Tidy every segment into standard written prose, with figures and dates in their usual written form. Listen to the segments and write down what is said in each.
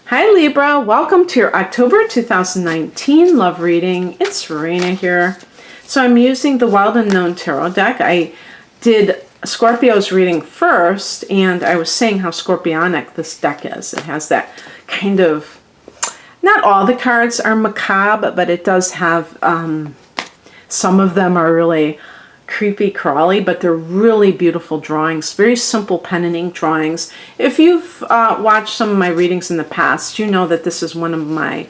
Hi Libra, welcome to your October 2019 love reading. It's Verena here. So I'm using the Wild Unknown Tarot deck. I did Scorpio's reading first, and I was saying how scorpionic this deck is. It has that kind of, not all the cards are macabre, but it does have, some of them are really creepy crawly, but they're really beautiful drawings, very simple pen and ink drawings. If you've watched some of my readings in the past, you know that this is one of my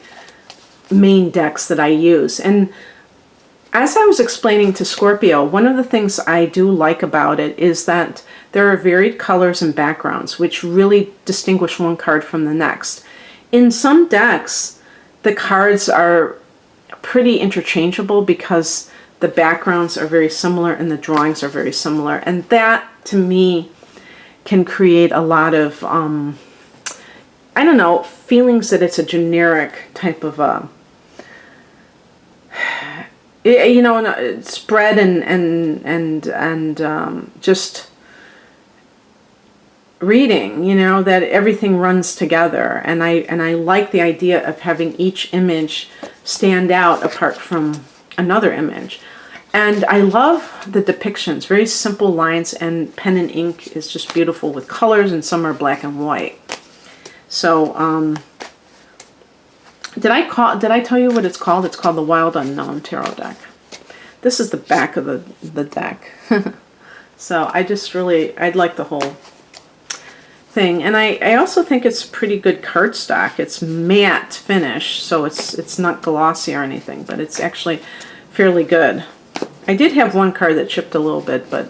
main decks that I use. And as I was explaining to Scorpio, one of the things I do like about it is that there are varied colors and backgrounds, which really distinguish one card from the next. In some decks, the cards are pretty interchangeable because the backgrounds are very similar and the drawings are very similar. And that, to me, can create a lot of, I don't know, feelings that it's a generic type of, you know, spread and just reading, you know, that everything runs together. And I like the idea of having each image stand out apart from another image. And I love the depictions, very simple lines, and pen and ink is just beautiful with colors, and some are black and white. So did I tell you what it's called? It's called the Wild Unknown Tarot deck. This is the back of the deck. So I'd like the whole thing. And I also think it's pretty good cardstock. It's matte finish, so it's not glossy or anything, but it's actually fairly good. I did have one card that chipped a little bit, but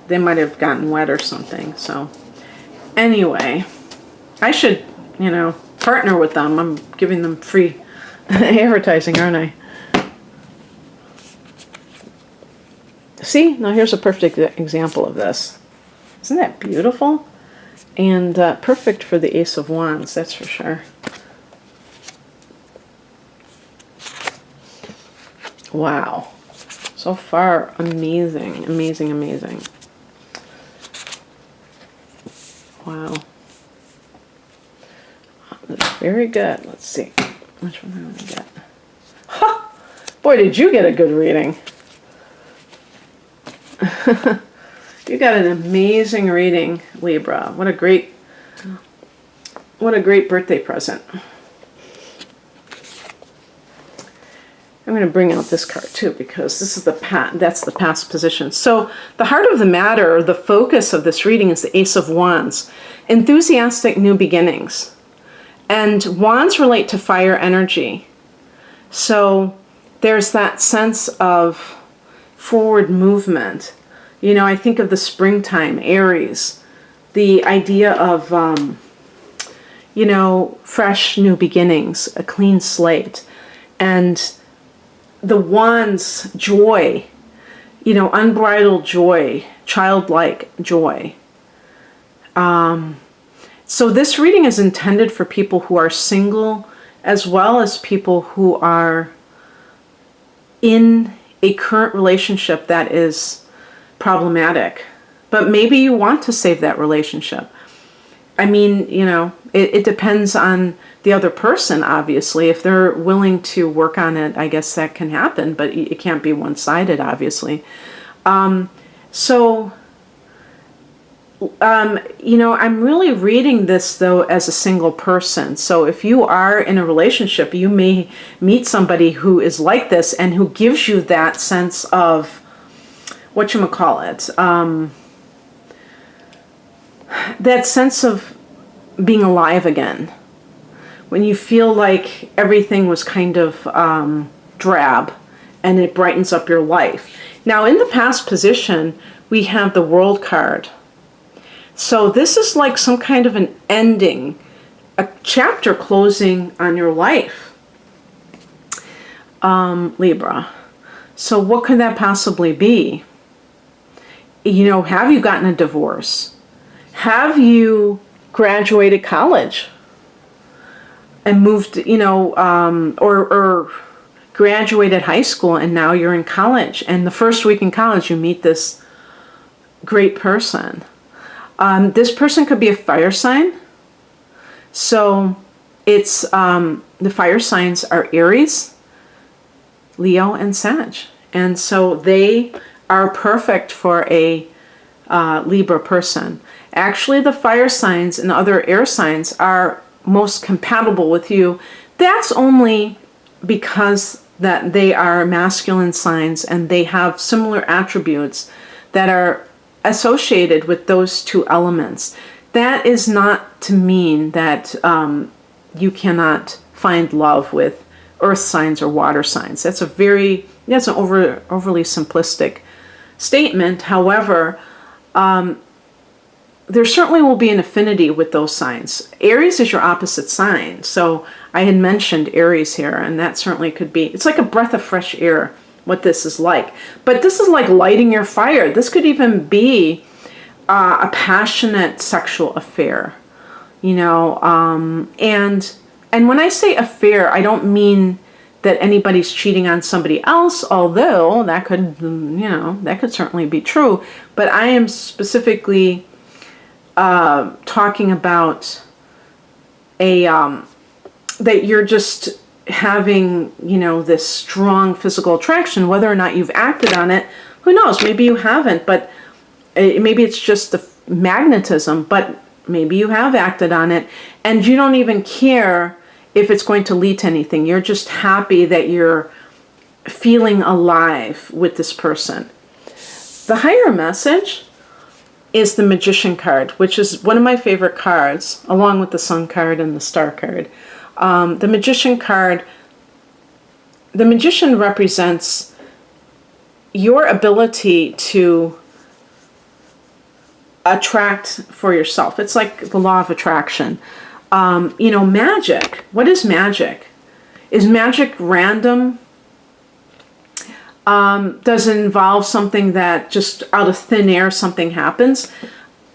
they might have gotten wet or something. So anyway, I should, you know, partner with them. I'm giving them free advertising, aren't I? See, now here's a perfect example of this. Isn't that beautiful? And perfect for the Ace of Wands, that's for sure. Wow. So far, amazing, amazing, amazing. Wow. That's very good. Let's see. Which one am I going to get? Ha! Boy, did you get a good reading. You got an amazing reading, Libra. What a great birthday present. I'm going to bring out this card too, because this is that's the past position. So the heart of the matter, the focus of this reading, is the Ace of Wands. Enthusiastic new beginnings. And wands relate to fire energy. So there's that sense of forward movement. You know, I think of the springtime, Aries, the idea of, you know, fresh new beginnings, a clean slate. And the wands, joy, you know, unbridled joy, childlike joy. So this reading is intended for people who are single, as well as people who are in a current relationship that is problematic. But maybe you want to save that relationship. I mean, you know, it depends on the other person, obviously. If they're willing to work on it, I guess that can happen, but it can't be one-sided, obviously. You know, I'm really reading this, though, as a single person. So if you are in a relationship, you may meet somebody who is like this and who gives you that sense of, whatchamacallit, that sense of being alive again. When you feel like everything was kind of drab, and it brightens up your life. Now, in the past position, we have the World card. So this is like some kind of an ending, a chapter closing on your life, Libra. So what could that possibly be? You know, have you gotten a divorce? Have you graduated college and moved, you know, or graduated high school and now you're in college, and the first week in college you meet this great person. This person could be a fire sign. So It's the fire signs are Aries, Leo, and Sag. And so they are perfect for a Libra person. Actually, the fire signs and other air signs are most compatible with you. That's only because that they are masculine signs and they have similar attributes that are associated with those two elements. That is not to mean that you cannot find love with earth signs or water signs. That's an overly simplistic statement. However, there certainly will be an affinity with those signs. Aries is your opposite sign. So I had mentioned Aries here, and that certainly could be, it's like a breath of fresh air, what this is like. But this is like lighting your fire. This could even be a passionate sexual affair, you know, and when I say affair, I don't mean that anybody's cheating on somebody else, although that could, that could certainly be true. But I am specifically talking about that you're just having, this strong physical attraction, whether or not you've acted on it, who knows? Maybe you haven't, but maybe it's just the magnetism, but maybe you have acted on it and you don't even care if it's going to lead to anything. You're just happy that you're feeling alive with this person. The higher message is the Magician card, which is one of my favorite cards, along with the Sun card and the Star card. The Magician card, the Magician represents your ability to attract for yourself. It's like the law of attraction. Magic. What is magic? Is magic random? Does it involve something that just out of thin air something happens?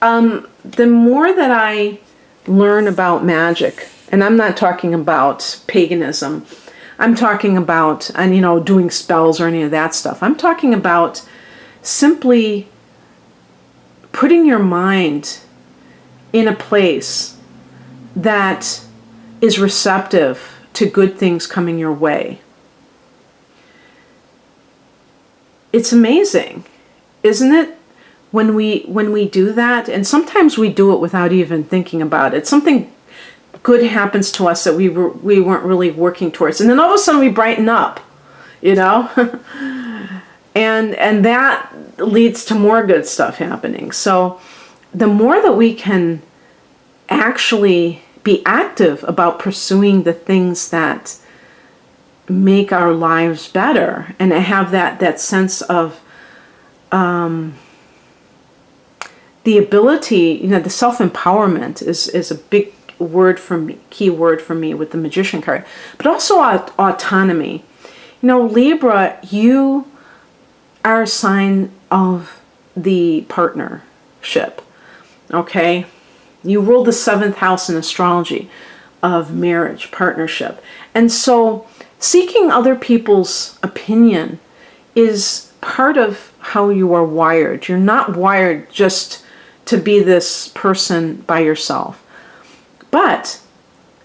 The more that I learn about magic, and I'm not talking about paganism, I'm talking about, doing spells or any of that stuff. I'm talking about simply putting your mind in a place that is receptive to good things coming your way. It's amazing, isn't it? When we do that, and sometimes we do it without even thinking about it. Something good happens to us that we weren't really working towards, and then all of a sudden we brighten up, and that leads to more good stuff happening. So the more that we can actually be active about pursuing the things that make our lives better, and have that sense of the ability, the self-empowerment is a big word for me, key word for me with the Magician card, but also autonomy. Libra, you are a sign of the partnership, okay? You rule the 7th house in astrology of marriage, partnership. And so seeking other people's opinion is part of how you are wired. You're not wired just to be this person by yourself. But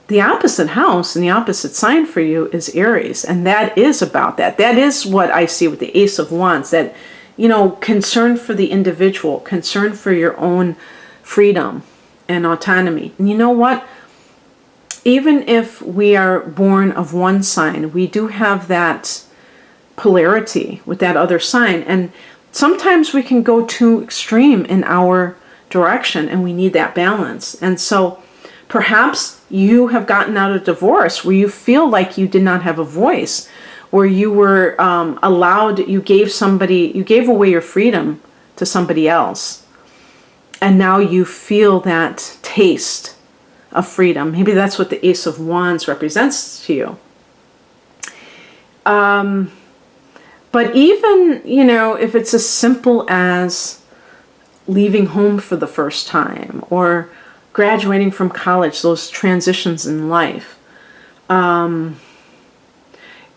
the opposite house and the opposite sign for you is Aries. And that is about that. That is what I see with the Ace of Wands. That, concern for the individual, concern for your own freedom and autonomy. And you know what? Even if we are born of one sign, we do have that polarity with that other sign. And sometimes we can go too extreme in our direction, and we need that balance. And so perhaps you have gotten out of divorce where you feel like you did not have a voice, where you were you gave away your freedom to somebody else. And now you feel that taste of freedom. Maybe that's what the Ace of Wands represents to you. But even, if it's as simple as leaving home for the first time or graduating from college, those transitions in life. The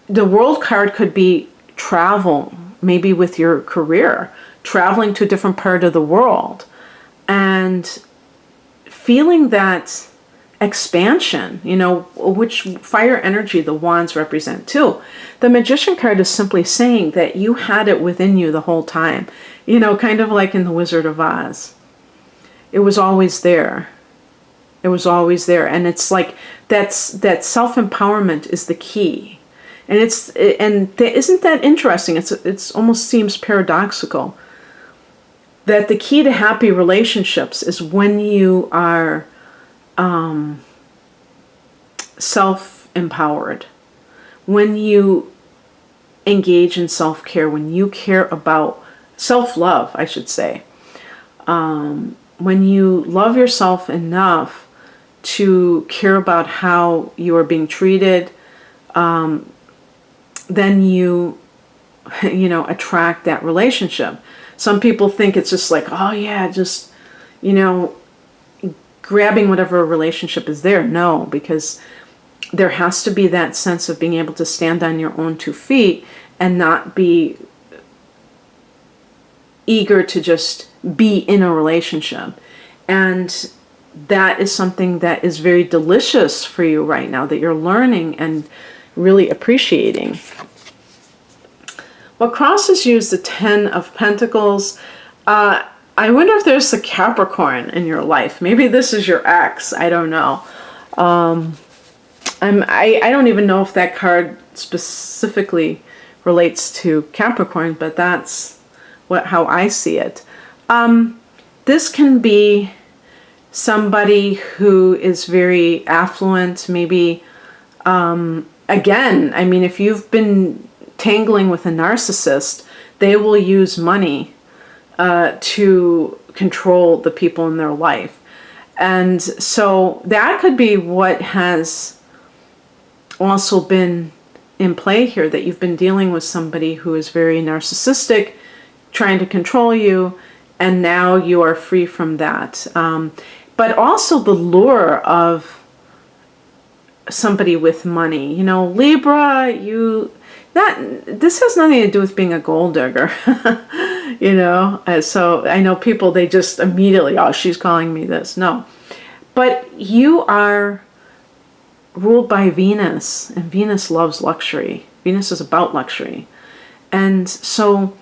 World card could be travel, maybe with your career, traveling to a different part of the world and feeling that expansion, which fire energy the wands represent too. The Magician card is simply saying that you had it within you the whole time, kind of like in The Wizard of Oz. It was always there. It was always there. And it's like that self-empowerment is the key. And isn't that interesting? It's almost seems paradoxical that the key to happy relationships is when you are self-empowered, when you engage in self-care, when you care about self-love, I should say. When you love yourself enough to care about how you are being treated, then you attract that relationship. Some people think it's just like, oh yeah, just, grabbing whatever relationship is there. No, because there has to be that sense of being able to stand on your own 2 feet and not be eager to just be in a relationship. And that is something that is very delicious for you right now, that you're learning and really appreciating. What crosses you is the 10 of Pentacles. I wonder if there's a Capricorn in your life. Maybe this is your ex. I don't know. I don't even know if that card specifically relates to Capricorn, but that's how I see it. This can be somebody who is very affluent, maybe, again, I mean, if you've been tangling with a narcissist, they will use money to control the people in their life. And so that could be what has also been in play here, that you've been dealing with somebody who is very narcissistic, trying to control you, and now you are free from that. But also the lure of somebody with money. Libra, this has nothing to do with being a gold digger. So I know people, they just immediately, oh, she's calling me this. No. But you are ruled by Venus, and Venus loves luxury. Venus is about luxury. And so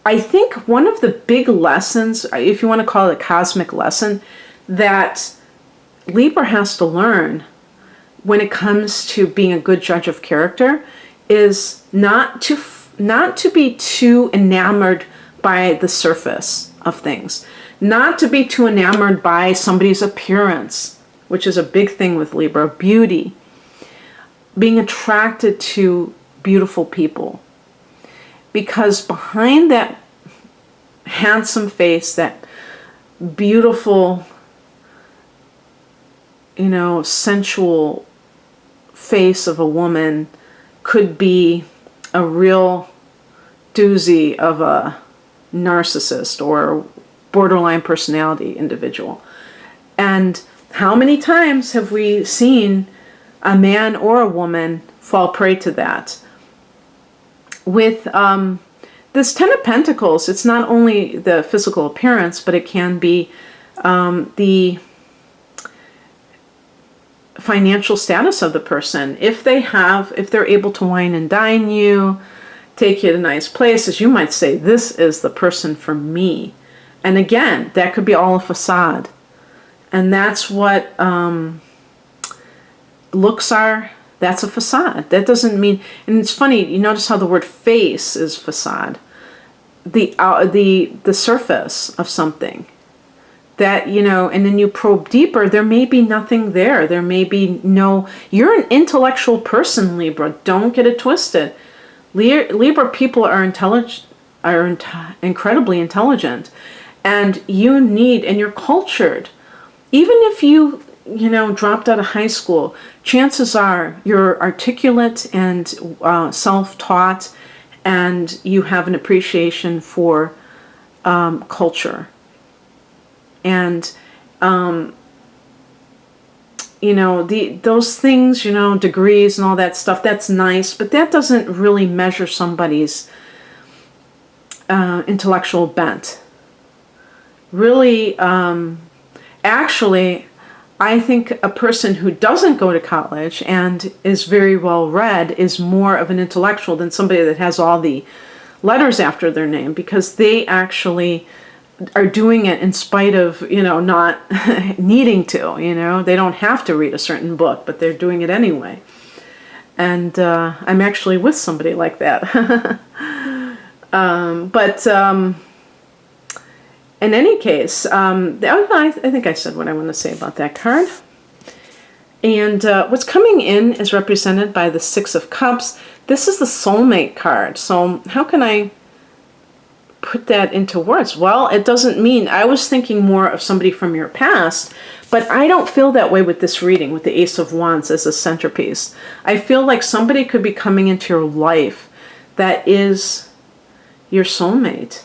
I think one of the big lessons, if you want to call it a cosmic lesson, that Libra has to learn when it comes to being a good judge of character is not to be too enamored by the surface of things, not to be too enamored by somebody's appearance, which is a big thing with Libra, beauty, being attracted to beautiful people. Because behind that handsome face, that beautiful, sensual face of a woman could be a real doozy of a narcissist or borderline personality individual. And how many times have we seen a man or a woman fall prey to that? With this 10 of Pentacles, it's not only the physical appearance, but it can be the financial status of the person. If they're able to wine and dine you, take you to nice places, you might say, this is the person for me. And again, that could be all a facade. And that's what looks are. That's a facade. That doesn't mean, and it's funny, you notice how the word face is facade. The surface of something. That, and then you probe deeper, there may be nothing there. There may be you're an intellectual person, Libra. Don't get it twisted. Libra people are incredibly intelligent. And you're cultured. Even if you dropped out of high school, chances are you're articulate and self-taught, and you have an appreciation for culture. And, those things, degrees and all that stuff, that's nice, but that doesn't really measure somebody's intellectual bent. Really, actually, I think a person who doesn't go to college and is very well read is more of an intellectual than somebody that has all the letters after their name, because they actually are doing it in spite of, not needing to, they don't have to read a certain book, but they're doing it anyway. And I'm actually with somebody like that. But in any case, I think I said what I want to say about that card. And what's coming in is represented by the Six of Cups. This is the soulmate card. So how can I put that into words? Well, it doesn't mean, I was thinking more of somebody from your past, but I don't feel that way with this reading, with the Ace of Wands as a centerpiece. I feel like somebody could be coming into your life that is your soulmate.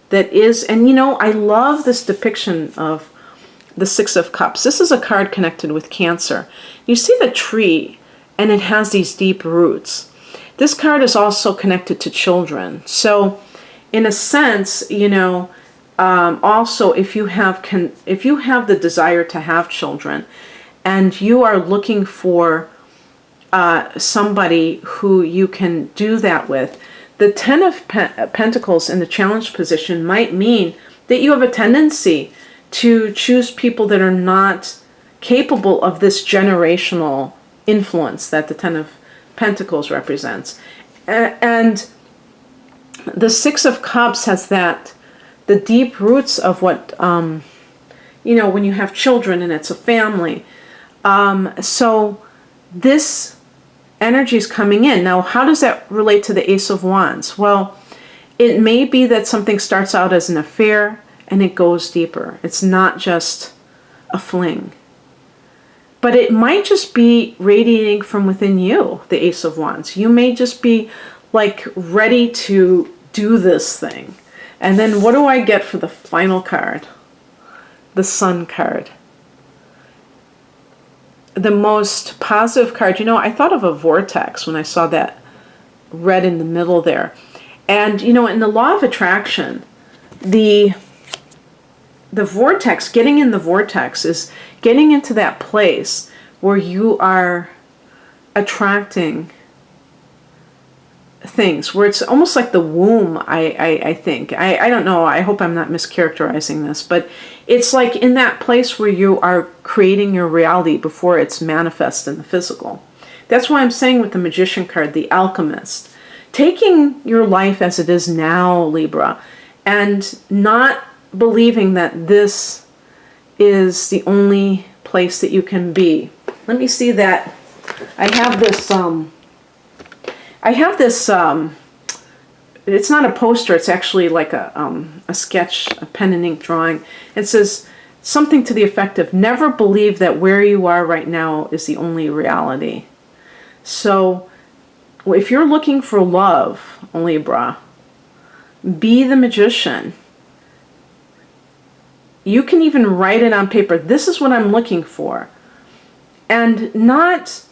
That is, and I love this depiction of the Six of Cups. This is a card connected with Cancer. You see the tree, and it has these deep roots. This card is also connected to children. So, in a sense, also if you have the desire to have children, and you are looking for somebody who you can do that with, the Ten of Pentacles in the challenge position might mean that you have a tendency to choose people that are not capable of this generational influence that the Ten of Pentacles represents. And the Six of Cups has the deep roots of what, when you have children and it's a family. So this energy is coming in. Now, how does that relate to the Ace of Wands? Well, it may be that something starts out as an affair and it goes deeper. It's not just a fling. But it might just be radiating from within you, the Ace of Wands. You may just be like ready to do this thing. And then what do I get for the final card? The Sun card. The most positive card. I thought of a vortex when I saw that red in the middle there. And, in the law of attraction, the vortex, getting in the vortex is getting into that place where you are attracting things, where it's almost like the womb, I think. I don't know, I hope I'm not mischaracterizing this, but it's like in that place where you are creating your reality before it's manifest in the physical. That's why I'm saying with the Magician card, the Alchemist, taking your life as it is now, Libra, and not believing that this is the only place that you can be. Let me see that. I have this, it's not a poster, it's actually like a sketch, a pen and ink drawing. It says something to the effect of, never believe that where you are right now is the only reality. So if you're looking for love, Libra, be the Magician. You can even write it on paper. This is what I'm looking for. And not,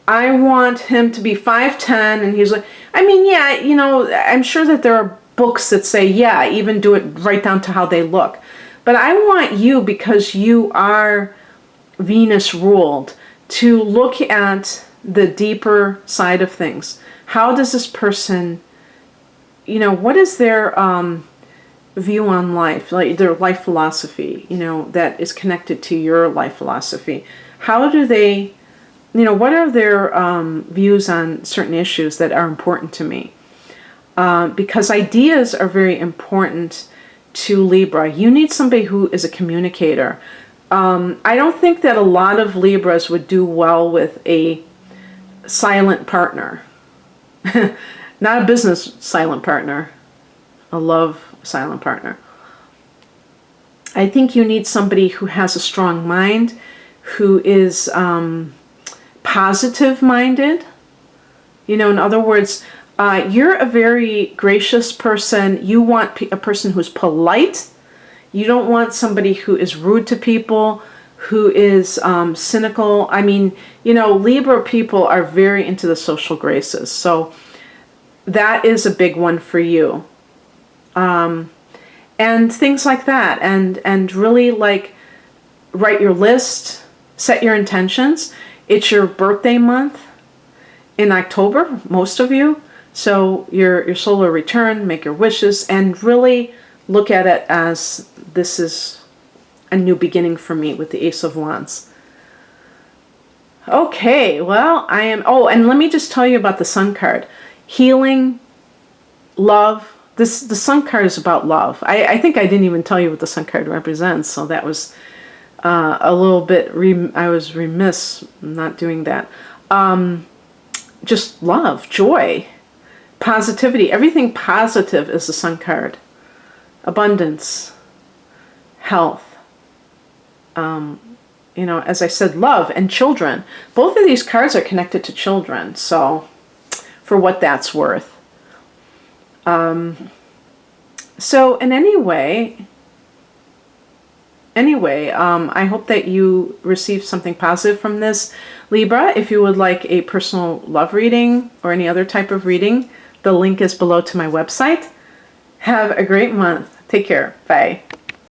I want him to be 5'10", and he's like, I'm sure that there are books that say, yeah, even do it right down to how they look. But I want you, because you are Venus ruled, to look at the deeper side of things. How does this person, what is their view on life, like their life philosophy, that is connected to your life philosophy? How do they, what are their views on certain issues that are important to me? Because ideas are very important to Libra. You need somebody who is a communicator. I don't think that a lot of Libras would do well with a silent partner. Not a business silent partner, a love silent partner. I think you need somebody who has a strong mind, who is positive-minded. In other words, you're a very gracious person. You want a person who's polite. You don't want somebody who is rude to people, who is cynical. Libra people are very into the social graces. So that is a big one for you. And things like that. And really, like, write your list, set your intentions. It's your birthday month in October, most of you. So your solar return, make your wishes, and really look at it as this is a new beginning for me with the Ace of Wands. Okay, well, and let me just tell you about the Sun card. Healing, love. The Sun card is about love. I think I didn't even tell you what the Sun card represents, so that was a little bit, I was remiss not doing that. Just love, joy, positivity. Everything positive is the Sun card. Abundance, health. As I said, love and children. Both of these cards are connected to children, so for what that's worth. So in any way, I hope that you received something positive from this. Libra, if you would like a personal love reading or any other type of reading, the link is below to my website. Have a great month. Take care. Bye.